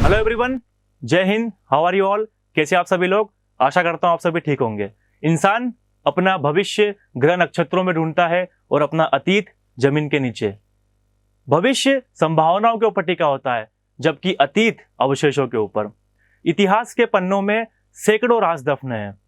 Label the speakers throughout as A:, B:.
A: Hello everyone, जय हिंद। How are you all? कैसे आप सभी लोग? आशा करता हूँ आप सभी ठीक होंगे। इंसान अपना भविष्य ग्रह नक्षत्रों में ढूंढता है और अपना अतीत जमीन के नीचे। भविष्य संभावनाओं के ऊपर टिका होता है, जबकि अतीत अवशेषों के ऊपर। इतिहास के पन्नों में सैकड़ों राज दफन हैं।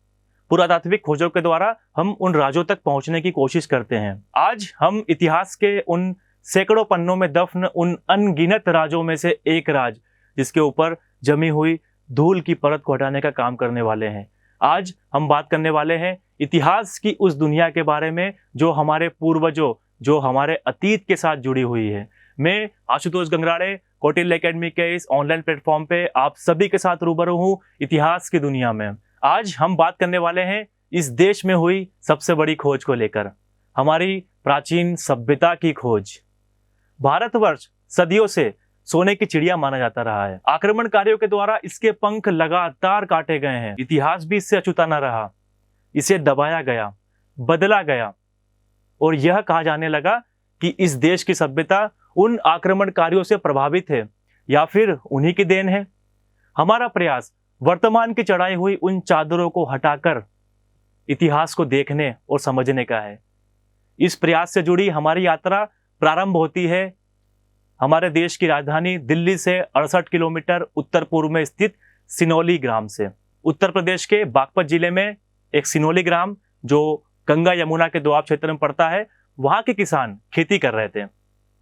A: पुरातात्विक खोजों के द्वारा हम उन राजों तक पहुंचने की कोशिश करते हैं। आज हम इतिहास के उन सैकड़ों पन्नों में दफन उन अनगिनत राजों में से एक राज, जिसके ऊपर जमी हुई धूल की परत को हटाने का काम करने वाले हैं। आज हम बात करने वाले हैं इतिहास की उस दुनिया के बारे में जो हमारे पूर्वजों, जो हमारे अतीत के साथ जुड़ी हुई है। मैं आशुतोष गंगराड़े कौटिल्य एकेडमी के इस ऑनलाइन प्लेटफॉर्म पे आप सभी के साथ रूबरू हूँ इतिहास की दुनिया में। आज हम बात करने वाले हैं इस देश में हुई सबसे बड़ी खोज को लेकर, हमारी प्राचीन सभ्यता की खोज। भारतवर्ष सदियों से सोने की चिड़िया माना जाता रहा है। आक्रमणकारियों के द्वारा इसके पंख लगातार काटे गए हैं। इतिहास भी इससे अछूता न रहा। इसे दबाया गया, बदला गया और यह कहा जाने लगा कि इस देश की सभ्यता उन आक्रमणकारियों से प्रभावित है या फिर उन्हीं की देन है। हमारा प्रयास वर्तमान की चढ़ाई हुई उन चादरों को हटाकर इतिहास को देखने और समझने का है। इस प्रयास से जुड़ी हमारी यात्रा प्रारंभ होती है हमारे देश की राजधानी दिल्ली से 68 किलोमीटर उत्तर पूर्व में स्थित सिनौली ग्राम से। उत्तर प्रदेश के बागपत जिले में एक सिनौली ग्राम, जो गंगा यमुना के दोआब क्षेत्र में पड़ता है, वहां के किसान खेती कर रहे थे।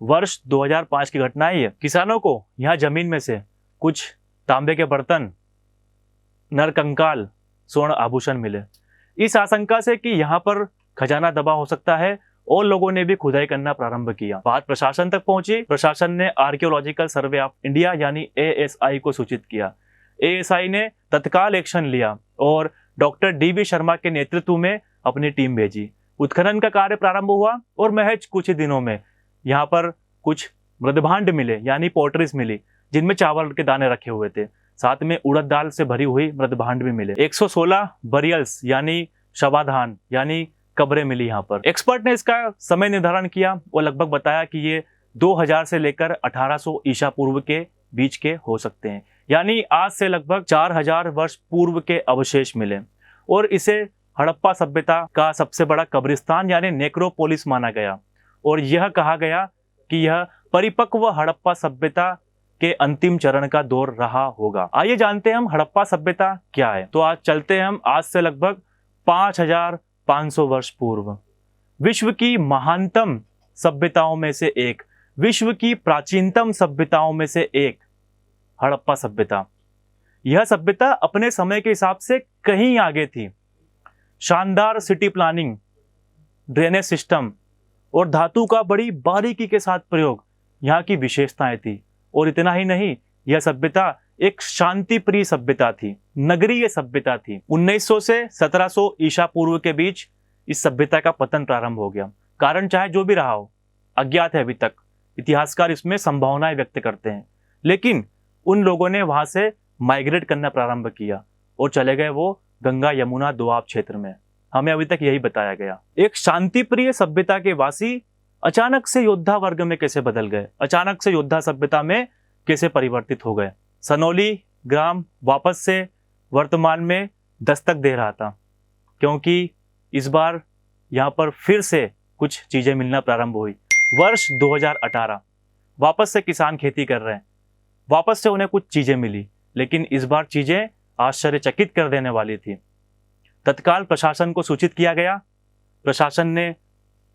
A: वर्ष 2005 की घटना है। किसानों को यहाँ जमीन में से कुछ तांबे के बर्तन, नरकंकाल, स्वर्ण आभूषण मिले। इस आशंका से कि यहाँ पर खजाना दबा हो सकता है और लोगों ने भी खुदाई करना प्रारंभ किया। बात प्रशासन तक पहुंची। प्रशासन ने आर्कियोलॉजिकल सर्वे ऑफ इंडिया यानी ASI को सूचित किया। ASI ने तत्काल एक्शन लिया और डॉक्टर DV शर्मा के नेतृत्व में अपनी टीम भेजी। उत्खनन का कार्य प्रारंभ हुआ और महज कुछ ही दिनों में यहाँ पर कुछ मृदभांड मिले यानी पोटरीज मिली, जिनमें चावल के दाने रखे हुए थे। साथ में उड़द दाल से भरी हुई मृदभांड भी मिले। 116 बरियल्स यानी शवाधान यानी कब्रें मिली यहाँ पर। एक्सपर्ट ने इसका समय निर्धारण किया और लगभग बताया कि ये 2000 से लेकर 1800 ईसा पूर्व के बीच के हो सकते हैं, यानी आज से लगभग 4000 वर्ष पूर्व के अवशेष मिले। और इसे हड़प्पा सभ्यता का सबसे बड़ा कब्रिस्तान यानी नेक्रोपोलिस माना गया और यह कहा गया कि यह परिपक्व हड़प्पा सभ्यता के अंतिम चरण का दौर रहा होगा। आइए जानते हैं हम हड़प्पा सभ्यता क्या है। तो आज चलते हैं हम आज से लगभग 5500 वर्ष पूर्व। विश्व की महानतम सभ्यताओं में से एक, विश्व की प्राचीनतम सभ्यताओं में से एक हड़प्पा सभ्यता। यह सभ्यता अपने समय के हिसाब से कहीं आगे थी। शानदार सिटी प्लानिंग, ड्रेनेज सिस्टम और धातु का बड़ी बारीकी के साथ प्रयोग यहाँ की विशेषताएं थी। और इतना ही नहीं, यह सभ्यता एक शांति प्रिय सभ्यता थी, नगरीय सभ्यता थी। 1900 से 1700 ईसा पूर्व के बीच इस सभ्यता का पतन प्रारंभ हो गया। कारण चाहे जो भी रहा हो, अज्ञात है अभी तक। इतिहासकार इसमें संभावनाएं व्यक्त करते हैं, लेकिन उन लोगों ने वहां से माइग्रेट करना प्रारंभ किया और चले गए वो गंगा यमुना दोआब क्षेत्र में। हमें अभी तक यही बताया गया। एक शांति प्रिय सभ्यता के वासी अचानक से योद्धा वर्ग में कैसे बदल गए, अचानक से योद्धा सभ्यता में कैसे परिवर्तित हो गए। सिनौली ग्राम वापस से वर्तमान में दस्तक दे रहा था, क्योंकि इस बार यहाँ पर फिर से कुछ चीजें मिलना प्रारंभ हुई। वर्ष 2018 वापस से किसान खेती कर रहे हैं, वापस से उन्हें कुछ चीजें मिली, लेकिन इस बार चीजें आश्चर्यचकित कर देने वाली थी। तत्काल प्रशासन को सूचित किया गया। प्रशासन ने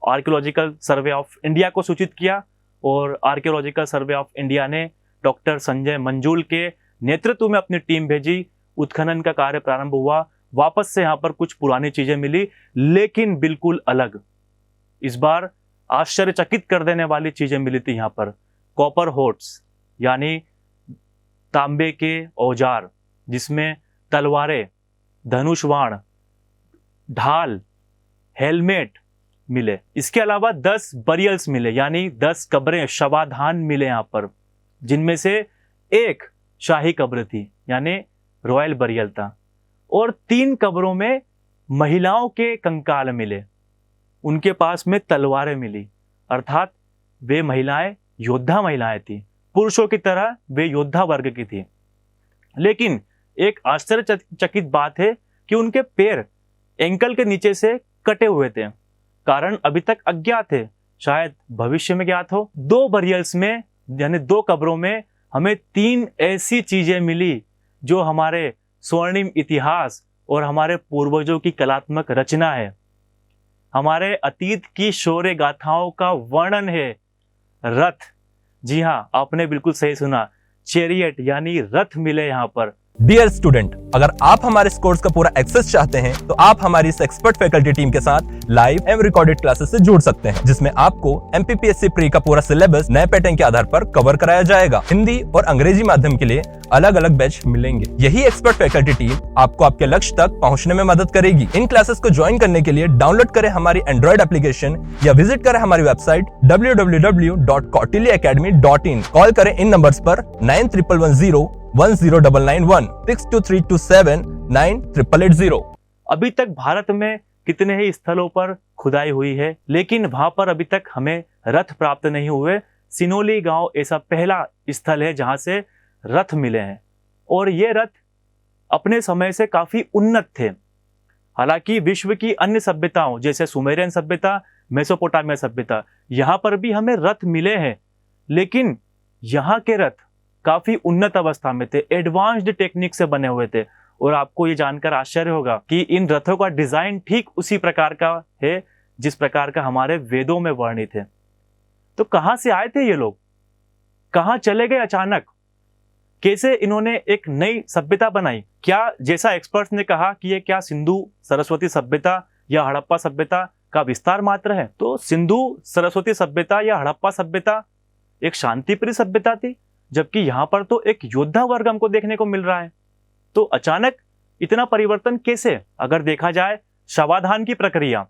A: आर्कियोलॉजिकल सर्वे ऑफ इंडिया को सूचित किया और आर्कियोलॉजिकल सर्वे ऑफ इंडिया ने डॉक्टर संजय मंजुल के नेतृत्व में अपनी टीम भेजी। उत्खनन का कार्य प्रारंभ हुआ। वापस से यहाँ पर कुछ पुरानी चीजें मिली, लेकिन बिल्कुल अलग। इस बार आश्चर्यचकित कर देने वाली चीजें मिली थी यहाँ पर। कॉपर होट्स यानी तांबे के औजार, जिसमें तलवारें, धनुष बाण, ढाल, हेलमेट मिले। इसके अलावा 10 बरियल्स मिले यानी 10 कब्रें, शवाधान मिले यहाँ पर, जिनमें से एक शाही कब्र थी यानी रॉयल बरियल था। और 3 कब्रों में महिलाओं के कंकाल मिले। उनके पास में तलवारें मिली, अर्थात वे महिलाएं योद्धा महिलाएं थी। पुरुषों की तरह वे योद्धा वर्ग की थी। लेकिन एक आश्चर्यचकित बात है कि उनके पैर एंकल के नीचे से कटे हुए थे। कारण अभी तक अज्ञात है, शायद भविष्य में ज्ञात हो। 2 बरियल्स में यानी 2 कब्रों में हमें 3 ऐसी चीजें मिली जो हमारे स्वर्णिम इतिहास और हमारे पूर्वजों की कलात्मक रचना है, हमारे अतीत की शौर्य गाथाओं का वर्णन है। रथ, जी हाँ, आपने बिल्कुल सही सुना, चैरियट यानी रथ मिले यहाँ पर।
B: डियर स्टूडेंट, अगर आप हमारे इस कोर्स का पूरा एक्सेस चाहते हैं तो आप हमारी इस एक्सपर्ट फैकल्टी टीम के साथ लाइव एवं रिकॉर्डेड क्लासेस से जुड़ सकते हैं, जिसमें आपको MPPSC प्री का पूरा सिलेबस नए पैटर्न के आधार पर कवर कराया जाएगा। हिंदी और अंग्रेजी माध्यम के लिए अलग अलग बैच मिलेंगे। यही एक्सपर्ट फैकल्टी टीम आपको आपके लक्ष्य तक पहुंचने में मदद करेगी। इन क्लासेस को ज्वाइन करने के लिए डाउनलोड करें हमारी एंड्रॉइड एप्लीकेशन या विजिट करें हमारी वेबसाइट www.kautilyaacademy.in। कॉल करें इन नंबर्स पर 9110109991 6232798880।
A: अभी तक भारत में कितने ही स्थलों पर खुदाई हुई है, लेकिन वहां पर अभी तक हमें रथ प्राप्त नहीं हुए। सिनोली गांव ऐसा पहला स्थल है जहां से रथ मिले हैं, और ये रथ अपने समय से काफी उन्नत थे। हालांकि विश्व की अन्य सभ्यताओं जैसे सुमेरियन सभ्यता, मेसोपोटामिया सभ्यता, यहाँ पर भी हमें रथ मिले हैं, लेकिन यहाँ के रथ काफी उन्नत अवस्था में थे, एडवांस्ड टेक्निक से बने हुए थे। और आपको ये जानकर आश्चर्य होगा कि इन रथों का डिजाइन ठीक उसी प्रकार का है जिस प्रकार का हमारे वेदों में वर्णित है। तो कहां से आए थे ये लोग, कहां चले गए अचानक, कैसे इन्होंने एक नई सभ्यता बनाई? क्या जैसा एक्सपर्ट्स ने कहा कि ये क्या सिंधु सरस्वती सभ्यता या हड़प्पा सभ्यता का विस्तार मात्र है? तो सिंधु सरस्वती सभ्यता या हड़प्पा सभ्यता एक शांतिप्रिय सभ्यता थी, जबकि यहाँ पर तो एक योद्धा वर्ग हमको देखने को मिल रहा है। तो अचानक इतना परिवर्तन कैसे? अगर देखा जाए, शवाधान की प्रक्रिया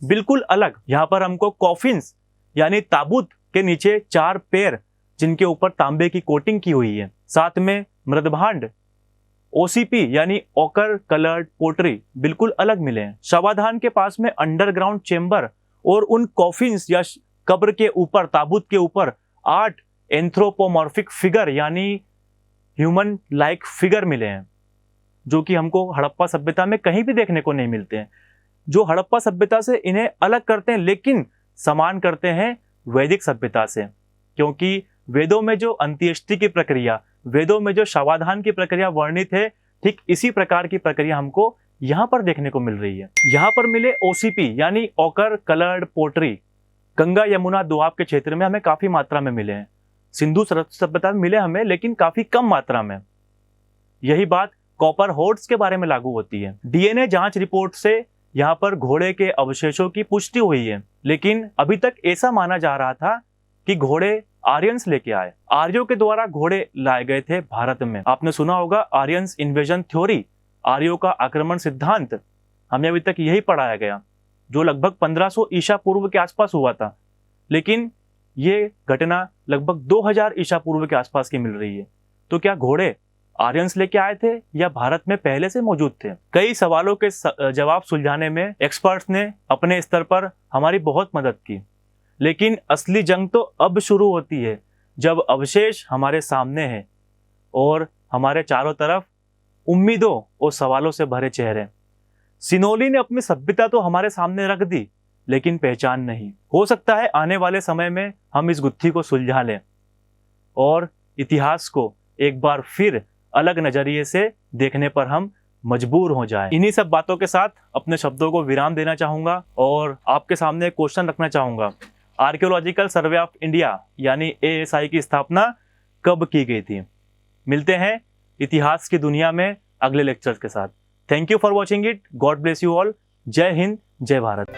A: बिल्कुल अलग। यहाँ पर हमको कॉफिन्स यानी ताबूत के नीचे 4 पैर जिनके ऊपर तांबे की कोटिंग की हुई है, साथ में मृदभांड OCP यानी ओकर कलर्ड पोटरी बिल्कुल अलग मिले हैं। शवाधान के पास में अंडरग्राउंड चेंबर और उन कॉफिन्स या कब्र के ऊपर, ताबूत के ऊपर 8 एंथ्रोपोमॉर्फिक फिगर यानी ह्यूमन लाइक फिगर मिले हैं, जो कि हमको हड़प्पा सभ्यता में कहीं भी देखने को नहीं मिलते हैं। जो हड़प्पा सभ्यता से इन्हें अलग करते हैं, लेकिन समान करते हैं वैदिक सभ्यता से, क्योंकि वेदों में जो अंत्येष्टि की प्रक्रिया, वेदों में जो शवाधान की प्रक्रिया वर्णित है, ठीक इसी प्रकार की प्रक्रिया हमको यहाँ पर देखने को मिल रही है। यहाँ पर मिले OCP यानी ओकर कलर्ड पोटरी गंगा यमुना दोआब के क्षेत्र में हमें काफी मात्रा में मिले हैं। सिंधु सभ्यता में मिले हमें, लेकिन काफी कम मात्रा में। यही बात कॉपर होर्ड्स के बारे में लागू होती है। DNA जांच रिपोर्ट से यहाँ पर घोड़े के अवशेषों की पुष्टि हुई है, लेकिन अभी तक ऐसा माना जा रहा था कि घोड़े आर्यंस लेके आए, आर्यों के द्वारा घोड़े लाए गए थे भारत में। आपने सुना होगा आर्यंस इन्वेजन थ्योरी, आर्यों का आक्रमण सिद्धांत, हमें अभी तक यही पढ़ाया गया, जो लगभग 1500 ईसा पूर्व के आसपास हुआ था, लेकिन ये घटना लगभग 2000 ईसा पूर्व के आसपास की मिल रही है। तो क्या घोड़े आर्यंस लेके आए थे या भारत में पहले से मौजूद थे? कई सवालों के जवाब सुलझाने में एक्सपर्ट्स ने अपने स्तर पर हमारी बहुत मदद की, लेकिन असली जंग तो अब शुरू होती है जब अवशेष हमारे सामने हैं और हमारे चारों तरफ उम्मीदों और सवालों से भरे चेहरे। सिनोली ने अपनी सभ्यता तो हमारे सामने रख दी, लेकिन पहचान नहीं। हो सकता है आने वाले समय में हम इस गुत्थी को सुलझा लें और इतिहास को एक बार फिर अलग नजरिए से देखने पर हम मजबूर हो जाएं। इन्हीं सब बातों के साथ अपने शब्दों को विराम देना चाहूंगा और आपके सामने एक क्वेश्चन रखना चाहूंगा। आर्कियोलॉजिकल सर्वे ऑफ इंडिया यानी ASI की स्थापना कब की गई थी? मिलते हैं इतिहास की दुनिया में अगले लेक्चर्स के साथ। Thank you for watching it. God bless you all. जय हिंद, जय भारत।